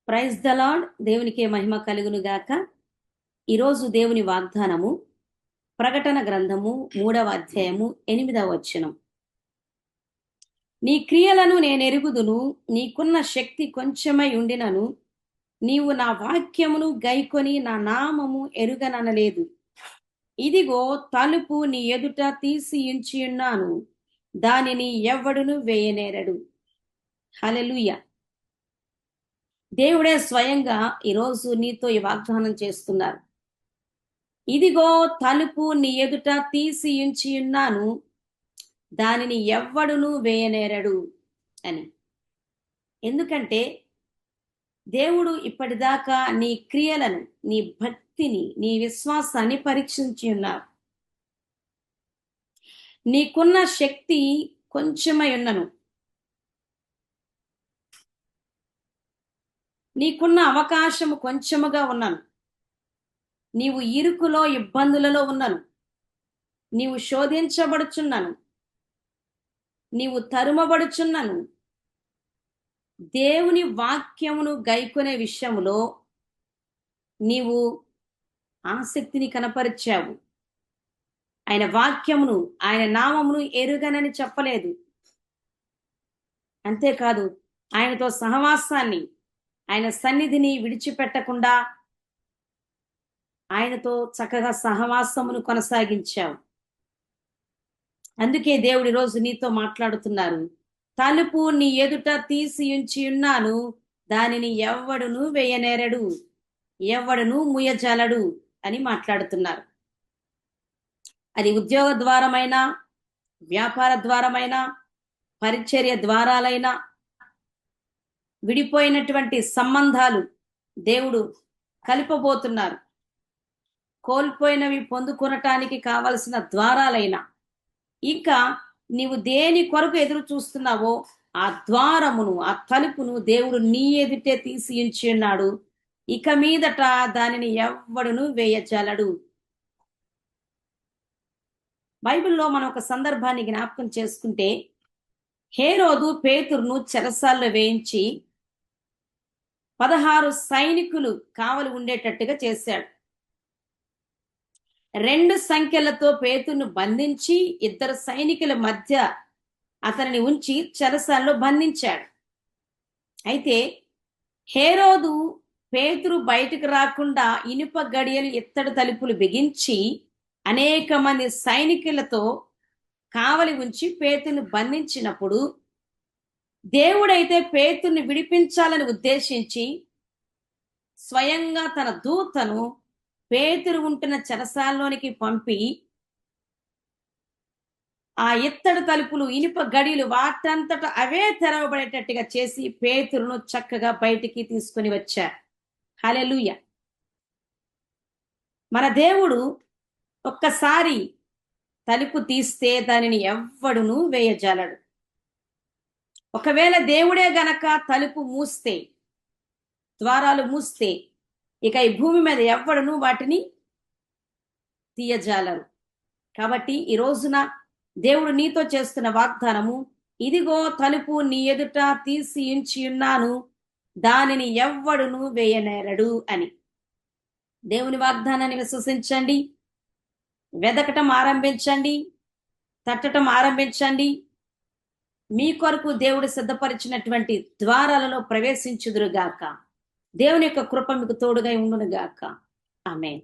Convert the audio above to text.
Praise the lord. దేవునికే మహిమ కలుగును గాక. ఈరోజు దేవుని వాగ్దానము ప్రకటన గ్రంథము 3వ అధ్యాయము 8వ వచనం. నీ క్రియలను నేనెరుగుదును, నీకున్న శక్తి కొంచెమై ఉండినను నీవు నా వాక్యమును గైకొని నా నామము ఎరుగననలేదు. ఇదిగో తలుపు నీ ఎదుట తీసి ఉంచియున్నాను, దానిని ఎవ్వడును వేయనేరడు. హల్లెలూయా. దేవుడే స్వయంగా ఈరోజు నీతో ఈ వాగ్దానం చేస్తున్నారు. ఇదిగో తలుపు నీ ఎదుట తీసి ఉంచియున్నాను, దానిని ఎవ్వడును వేయనేరడు అని. ఎందుకంటే దేవుడు ఇప్పటిదాకా నీ క్రియలను, నీ భక్తిని, నీ విశ్వాసాన్ని పరీక్షించి ఉన్నారు. నీకున్న శక్తి కొంచెమై ఉన్నను, నీకున్న అవకాశము కొంచెముగా ఉన్నాను, నీవు ఇరుకులో ఇబ్బందులలో ఉన్నాను, నీవు శోధించబడుచున్నాను, నీవు తరుమబడుచున్నాను. దేవుని వాక్యమును గైకొనే విషయములో నీవు ఆసక్తిని కనపరిచావు. ఆయన వాక్యమును, ఆయన నామమును ఎరుగనని చెప్పలేదు. అంతేకాదు, ఆయనతో సహవాసాన్ని, ఆయన సన్నిధిని విడిచిపెట్టకుండా ఆయనతో చక్కగా సహవాసమును కొనసాగించావు. అందుకే దేవుడి రోజు నీతో మాట్లాడుతున్నారు. తలుపు నీ ఎదుట తీసి ఉంచియున్నాను, దానిని ఎవ్వడును వేయనేరడు, ఎవ్వడును ముయ్యజాలడు అని మాట్లాడుతున్నారు. అది ఉద్యోగ ద్వారమైనా, వ్యాపార ద్వారమైనా, పరిచర్య ద్వారాలైనా, విడిపోయినటువంటి సంబంధాలు దేవుడు కలిపబోతున్నారు. కోల్పోయినవి పొందుకొనటానికి కావలసిన ద్వారాలైనా, ఇంకా నీవు దేని కొరకు ఎదురు చూస్తున్నావో ఆ ద్వారమును, ఆ తలుపును దేవుడు నీ ఎదుటే తీసి ఉంచి ఉన్నాడు. ఇక మీదట దానిని ఎవ్వడును వేయజాలడు. బైబిల్లో మనం ఒక సందర్భాన్ని జ్ఞాపకం చేసుకుంటే, హేరోదు పేతురును చెరసాల్లో వేయించి 16 సైనికులు కావలి ఉండేటట్టుగా చేశాడు. 2 సంఖ్యలతో పేతురును బంధించి 2 సైనికుల మధ్య అతనిని ఉంచి చెరసాల్లో బంధించాడు. అయితే హేరోదు పేతురు బయటకు రాకుండా ఇనుప గడియలు, ఇత్తడి తలుపులు బిగించి అనేక మంది సైనికులతో కావలి ఉంచి పేతురును బంధించినప్పుడు, దేవుడైతే పేతురుని విడిపించాలని ఉద్దేశించి స్వయంగా తన దూతను పేతురు ఉంటున్న చెరసాల్లోనికి పంపి ఆ ఇత్తడి తలుపులు, ఇనుప గడియలు వాటంతట అవే తెరవబడేటట్టుగా చేసి పేతురును చక్కగా బయటికి తీసుకొని వచ్చారు. హల్లెలూయా. మన దేవుడు ఒక్కసారి తలుపు తీస్తే దానిని ఎవ్వడును వేయజాలడు. ఒకవేళ దేవుడే గనక తలుపు మూస్తే, ద్వారాలు మూస్తే, ఇక ఈ భూమి మీద ఎవ్వడును వాటిని తీయజాలరు. కాబట్టి ఈ రోజున దేవుడు నీతో చేస్తున్న వాగ్దానము, ఇదిగో తలుపు నీ ఎదుట తీసి ఉంచి ఉన్నాను, దానిని ఎవ్వడును వేయనేరడు అని. దేవుని వాగ్దానాన్ని విశ్వసించండి, వెదకటం ఆరంభించండి, తట్టటం ఆరంభించండి. మీ కొరకు దేవుడు సిద్ధపరిచినటువంటి ద్వారాలలో ప్రవేశించుదురుగాక. దేవుని యొక్క కృప మీకు తోడుగా ఉండునుగాక. ఆమేన్.